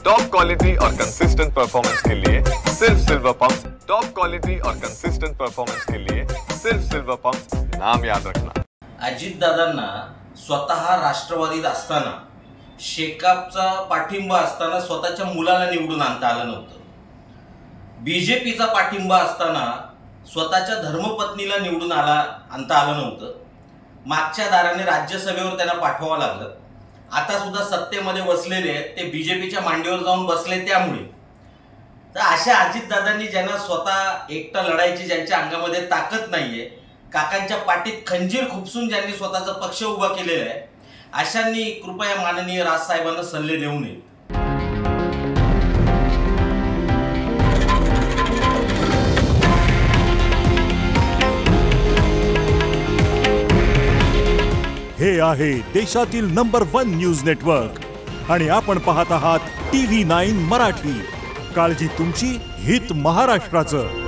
Top quality और consistent performance के लिए सिर्फ सिल्वर पंप्स। टॉप क्वालिटी और कंसिस्टेंट परफॉर्मेंस के लिए सिर्फ सिल्वर पंप्स, नाम याद रखना। अजितदादांना स्वतः राष्ट्रवादीत असताना शेकापचा पाठिंबा असताना स्वतःच्या मुलाला निवडून आणता आलं नव्हतं। बीजेपीचा पाठिंबा असताना स्वतःच्या धर्मपत्नीला निवडून आणता आलं नव्हतं। मागच्या दाराने राज्यसभेवर त्यांना पाठवावं लागलं। आता सुद्धा सत्तेमध्ये बसलेले ते बीजेपीच्या मांडीवर जाऊन बसले त्यामुळे। तर अशा अजितदादांनी ज्यांना स्वतः एकटा लढायची ज्यांच्या अंगामध्ये ताकद नाहीये, काकांच्या पाठीत खंजीर खुपसून ज्यांनी स्वतःचा पक्ष उभा केलेला आहे, अशांनी कृपया माननीय राजसाहेबांना सल्ले देऊ नये। हे आहे देशातील नंबर 1 न्यूज नेटवर्क आणि आपण पाहत आहात TV9 मराठी। काळजी तुमची, हित महाराष्ट्राचं।